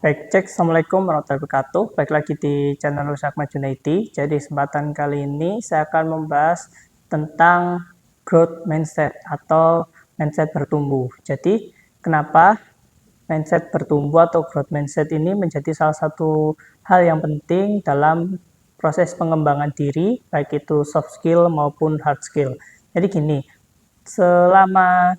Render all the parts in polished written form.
Baik, cek. Assalamualaikum warahmatullahi wabarakatuh. Baik lagi di channel Rusakma Junaidi. Jadi kesempatan kali ini saya akan membahas tentang growth mindset atau mindset bertumbuh. Jadi kenapa mindset bertumbuh atau growth mindset ini menjadi salah satu hal yang penting dalam proses pengembangan diri, baik itu soft skill maupun hard skill. Jadi gini, selama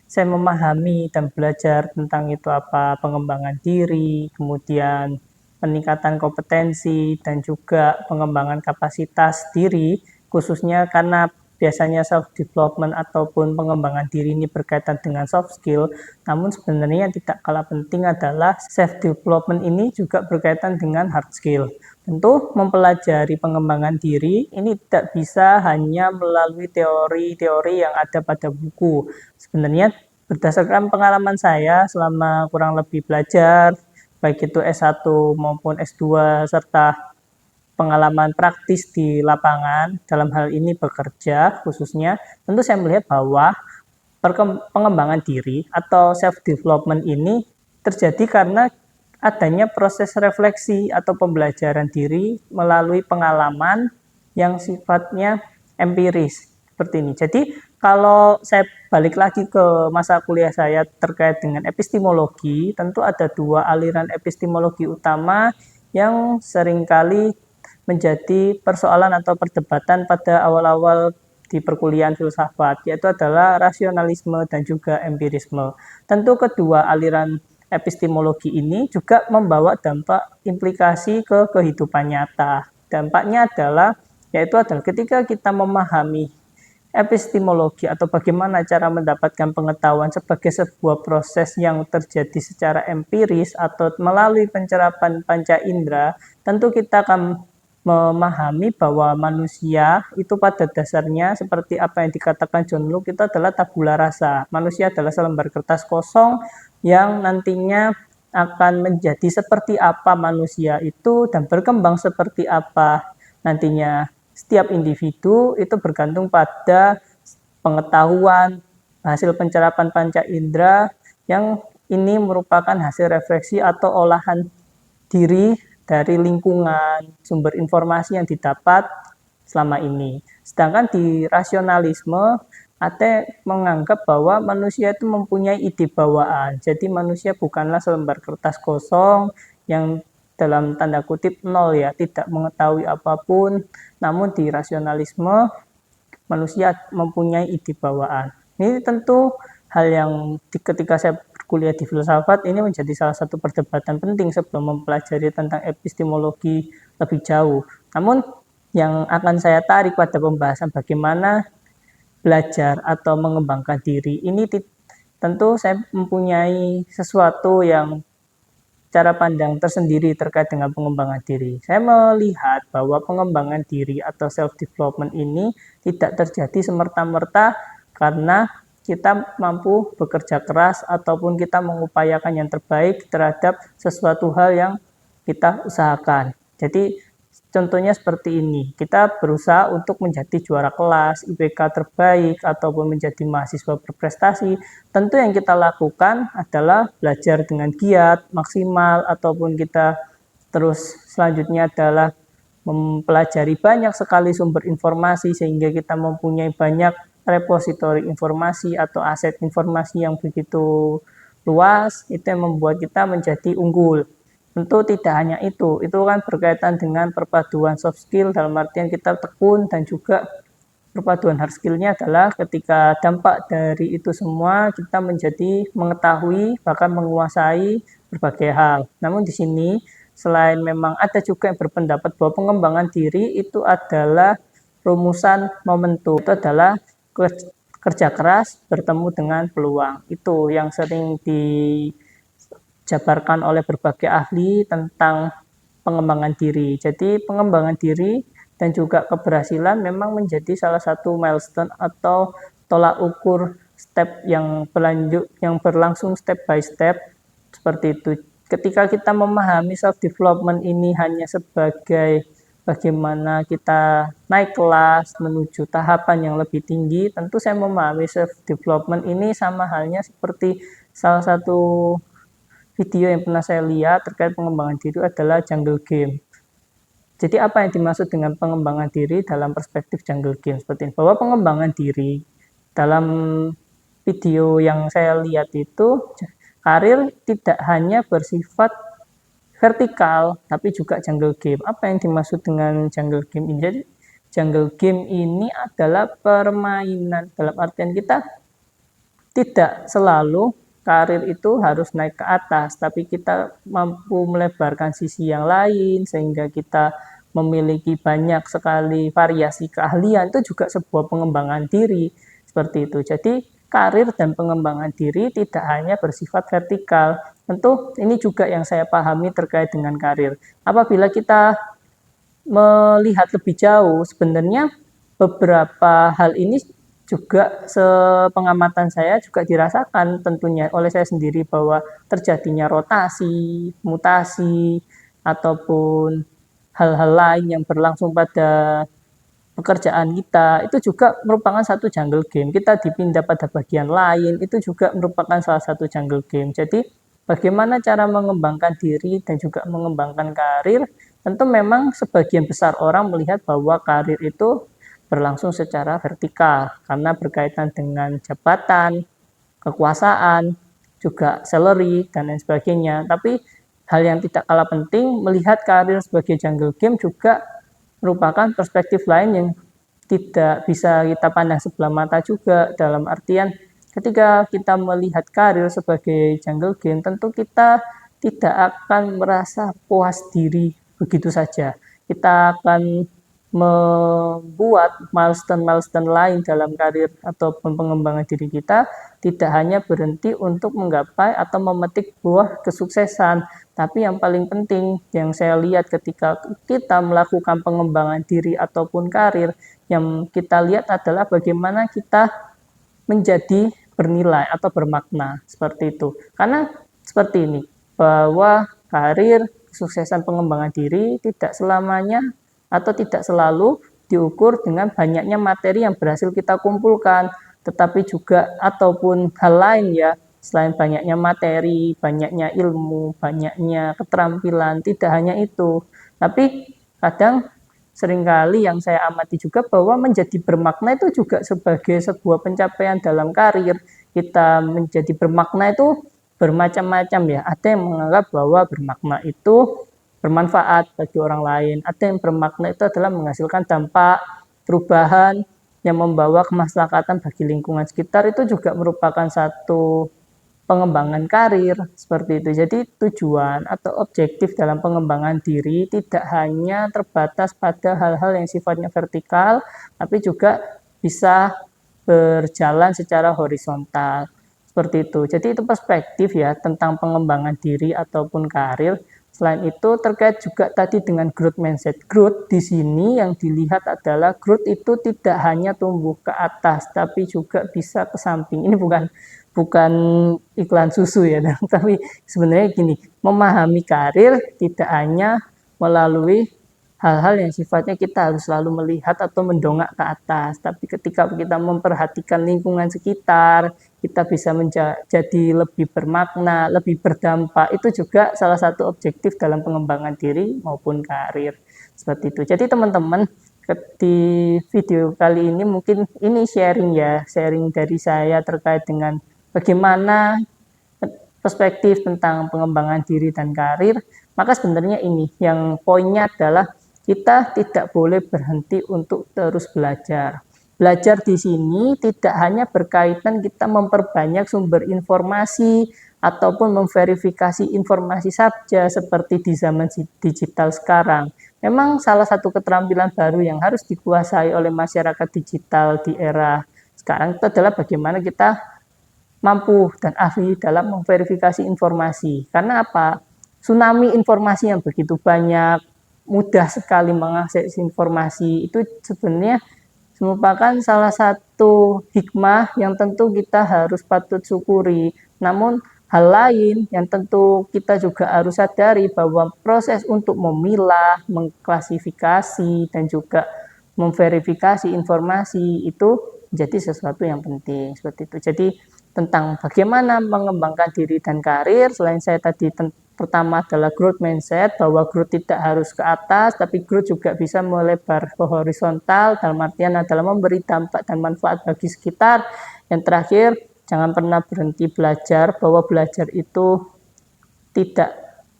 saya memahami dan belajar tentang itu apa pengembangan diri, kemudian peningkatan kompetensi, dan juga pengembangan kapasitas diri, khususnya karena biasanya self development ataupun pengembangan diri ini berkaitan dengan soft skill, namun sebenarnya yang tidak kalah penting adalah self development ini juga berkaitan dengan hard skill. Tentu mempelajari pengembangan diri ini tidak bisa hanya melalui teori-teori yang ada pada buku. Sebenarnya berdasarkan pengalaman saya selama kurang lebih belajar, baik itu S1 maupun S2, serta pengalaman praktis di lapangan, dalam hal ini bekerja khususnya, tentu saya melihat bahwa pengembangan diri atau self-development ini terjadi karena adanya proses refleksi atau pembelajaran diri melalui pengalaman yang sifatnya empiris seperti ini. Jadi kalau saya balik lagi ke masa kuliah saya terkait dengan epistemologi, tentu ada dua aliran epistemologi utama yang seringkali menjadi persoalan atau perdebatan pada awal-awal di perkuliahan filsafat, yaitu adalah rasionalisme dan juga empirisme. Tentu kedua aliran epistemologi ini juga membawa dampak implikasi ke kehidupan nyata. Dampaknya adalah ketika kita memahami epistemologi atau bagaimana cara mendapatkan pengetahuan sebagai sebuah proses yang terjadi secara empiris atau melalui pencerapan panca indera, tentu kita akan memahami bahwa manusia itu pada dasarnya seperti apa yang dikatakan John Locke, itu adalah tabula rasa. Manusia adalah selembar kertas kosong yang nantinya akan menjadi seperti apa manusia itu dan berkembang seperti apa nantinya setiap individu itu bergantung pada pengetahuan, hasil pencerapan panca indera yang ini merupakan hasil refleksi atau olahan diri dari lingkungan, sumber informasi yang didapat selama ini. Sedangkan di rasionalisme, Ate menganggap bahwa manusia itu mempunyai ide bawaan. Jadi manusia bukanlah selembar kertas kosong yang dalam tanda kutip nol ya, tidak mengetahui apapun, namun di rasionalisme manusia mempunyai ide bawaan. Ini tentu hal yang ketika saya kuliah di filsafat ini menjadi salah satu perdebatan penting sebelum mempelajari tentang epistemologi lebih jauh. Namun yang akan saya tarik pada pembahasan bagaimana belajar atau mengembangkan diri ini tentu saya mempunyai sesuatu yang cara pandang tersendiri terkait dengan pengembangan diri. Saya melihat bahwa pengembangan diri atau self-development ini tidak terjadi semerta-merta karena kita mampu bekerja keras ataupun kita mengupayakan yang terbaik terhadap sesuatu hal yang kita usahakan. Jadi contohnya seperti ini, kita berusaha untuk menjadi juara kelas, IPK terbaik, ataupun menjadi mahasiswa berprestasi. Tentu yang kita lakukan adalah belajar dengan giat, maksimal, ataupun kita terus selanjutnya adalah mempelajari banyak sekali sumber informasi sehingga kita mempunyai banyak repositori informasi atau aset informasi yang begitu luas, itu yang membuat kita menjadi unggul. Tentu tidak hanya itu kan berkaitan dengan perpaduan soft skill dalam artian kita tekun, dan juga perpaduan hard skill-nya adalah ketika dampak dari itu semua kita menjadi mengetahui bahkan menguasai berbagai hal. Namun di sini selain memang ada juga yang berpendapat bahwa pengembangan diri itu adalah rumusan momentum, itu adalah kerja keras bertemu dengan peluang. Itu yang sering dijabarkan oleh berbagai ahli tentang pengembangan diri. Jadi pengembangan diri dan juga keberhasilan memang menjadi salah satu milestone atau tolak ukur step yang berlangsung step by step seperti itu. Ketika kita memahami self development ini hanya sebagai bagaimana kita naik kelas menuju tahapan yang lebih tinggi, tentu saya memahami self development ini sama halnya seperti salah satu video yang pernah saya lihat terkait pengembangan diri adalah jungle game. Jadi apa yang dimaksud dengan pengembangan diri dalam perspektif jungle game seperti ini? Bahwa pengembangan diri dalam video yang saya lihat itu, karir tidak hanya bersifat vertikal, tapi juga jungle game. Apa yang dimaksud dengan jungle game ini? Jadi jungle game ini adalah permainan, dalam artian kita tidak selalu karir itu harus naik ke atas, tapi kita mampu melebarkan sisi yang lain sehingga kita memiliki banyak sekali variasi keahlian. Itu juga sebuah pengembangan diri seperti itu. Jadi karir dan pengembangan diri tidak hanya bersifat vertikal. Tentu ini juga yang saya pahami terkait dengan karir. Apabila kita melihat lebih jauh, sebenarnya beberapa hal ini juga sepengamatan saya juga dirasakan tentunya oleh saya sendiri bahwa terjadinya rotasi, mutasi, ataupun hal-hal lain yang berlangsung pada pekerjaan kita, itu juga merupakan satu jungle game. Kita dipindah pada bagian lain, itu juga merupakan salah satu jungle game. Jadi bagaimana cara mengembangkan diri dan juga mengembangkan karir, tentu memang sebagian besar orang melihat bahwa karir itu berlangsung secara vertikal karena berkaitan dengan jabatan, kekuasaan, juga salary, dan lain sebagainya. Tapi hal yang tidak kalah penting, melihat karir sebagai jungle game juga merupakan perspektif lain yang tidak bisa kita pandang sebelah mata juga, dalam artian ketika kita melihat karir sebagai jungle game, tentu kita tidak akan merasa puas diri begitu saja. Kita akan membuat milestone-milestone lain dalam karir atau pengembangan diri kita tidak hanya berhenti untuk menggapai atau memetik buah kesuksesan, tapi yang paling penting yang saya lihat ketika kita melakukan pengembangan diri ataupun karir, yang kita lihat adalah bagaimana kita menjadi bernilai atau bermakna seperti itu. Karena seperti ini, bahwa karir, kesuksesan pengembangan diri tidak selamanya atau tidak selalu diukur dengan banyaknya materi yang berhasil kita kumpulkan, tetapi juga ataupun hal lain ya, selain banyaknya materi, banyaknya ilmu, banyaknya keterampilan, tidak hanya itu. Tapi kadang seringkali yang saya amati juga bahwa menjadi bermakna itu juga sebagai sebuah pencapaian dalam karir. Kita menjadi bermakna itu bermacam-macam ya. Ada yang menganggap bahwa bermakna itu bermanfaat bagi orang lain. Ada yang bermakna itu adalah menghasilkan dampak perubahan yang membawa kemaslahatan bagi lingkungan sekitar, itu juga merupakan satu pengembangan karir seperti itu. Jadi tujuan atau objektif dalam pengembangan diri tidak hanya terbatas pada hal-hal yang sifatnya vertikal, tapi juga bisa berjalan secara horizontal seperti itu. Jadi itu perspektif ya tentang pengembangan diri ataupun karir. Selain itu terkait juga tadi dengan growth mindset. Growth di sini yang dilihat adalah growth itu tidak hanya tumbuh ke atas, tapi juga bisa ke samping. Ini bukan iklan susu ya, tapi sebenarnya gini, memahami karir tidak hanya melalui hal-hal yang sifatnya kita harus selalu melihat atau mendongak ke atas, tapi ketika kita memperhatikan lingkungan sekitar, kita bisa menjadi lebih bermakna, lebih berdampak. Itu juga salah satu objektif dalam pengembangan diri maupun karir seperti itu. Jadi teman-teman, di video kali ini mungkin ini sharing dari saya terkait dengan bagaimana perspektif tentang pengembangan diri dan karir. Maka sebenarnya ini yang poinnya adalah kita tidak boleh berhenti untuk terus belajar. Belajar di sini tidak hanya berkaitan kita memperbanyak sumber informasi ataupun memverifikasi informasi saja seperti di zaman digital sekarang. Memang salah satu keterampilan baru yang harus dikuasai oleh masyarakat digital di era sekarang itu adalah bagaimana kita mampu dan ahli dalam memverifikasi informasi. Karena apa? Tsunami informasi yang begitu banyak, mudah sekali mengakses informasi, itu sebenarnya merupakan salah satu hikmah yang tentu kita harus patut syukuri. Namun hal lain yang tentu kita juga harus sadari bahwa proses untuk memilah, mengklasifikasi, dan juga memverifikasi informasi itu menjadi sesuatu yang penting seperti itu. Jadi tentang bagaimana mengembangkan diri dan karir. Selain saya tadi pertama adalah growth mindset, bahwa growth tidak harus ke atas, tapi growth juga bisa melebar ke horizontal, dalam artian adalah memberi dampak dan manfaat bagi sekitar. Yang terakhir, jangan pernah berhenti belajar, bahwa belajar itu tidak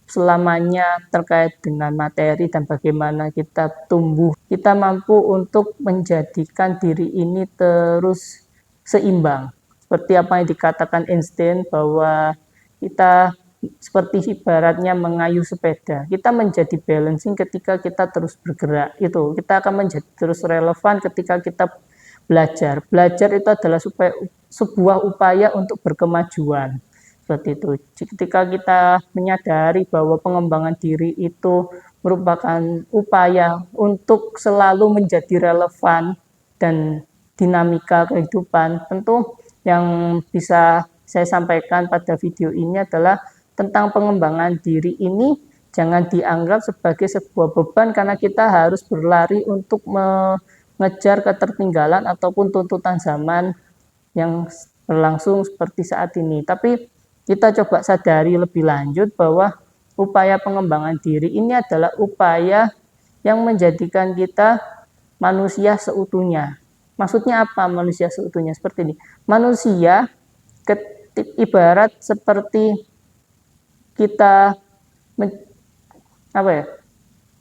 selamanya terkait dengan materi dan bagaimana kita tumbuh. Kita mampu untuk menjadikan diri ini terus seimbang. Seperti apa yang dikatakan Einstein, bahwa kita seperti ibaratnya mengayuh sepeda. Kita menjadi balancing ketika kita terus bergerak. Itu kita akan menjadi terus relevan ketika kita belajar. Belajar itu adalah sebuah upaya untuk berkemajuan. Seperti itu. Ketika kita menyadari bahwa pengembangan diri itu merupakan upaya untuk selalu menjadi relevan dan dinamika kehidupan, tentu yang bisa saya sampaikan pada video ini adalah tentang pengembangan diri ini jangan dianggap sebagai sebuah beban, karena kita harus berlari untuk mengejar ketertinggalan ataupun tuntutan zaman yang berlangsung seperti saat ini. Tapi kita coba sadari lebih lanjut bahwa upaya pengembangan diri ini adalah upaya yang menjadikan kita manusia seutuhnya. Maksudnya apa manusia seutuhnya? Seperti ini. Manusia ibarat seperti kita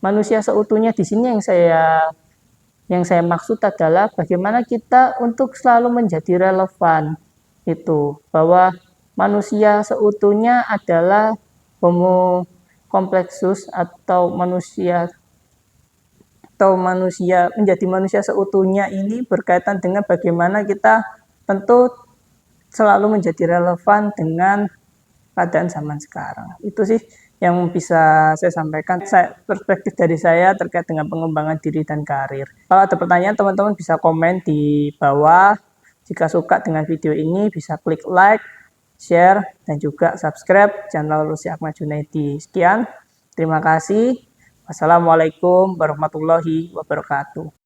manusia seutuhnya di sini yang saya maksud adalah bagaimana kita untuk selalu menjadi relevan. Itu bahwa manusia seutuhnya adalah Homo kompleksus atau manusia menjadi manusia seutuhnya ini berkaitan dengan bagaimana kita tentu selalu menjadi relevan dengan keadaan zaman sekarang. Itu sih yang bisa saya sampaikan, perspektif dari saya terkait dengan pengembangan diri dan karir. Kalau ada pertanyaan, teman-teman bisa komen di bawah. Jika suka dengan video ini, bisa klik like, share, dan juga subscribe channel Rusy Ahmad Junaidi. Sekian, terima kasih. Wassalamualaikum warahmatullahi wabarakatuh.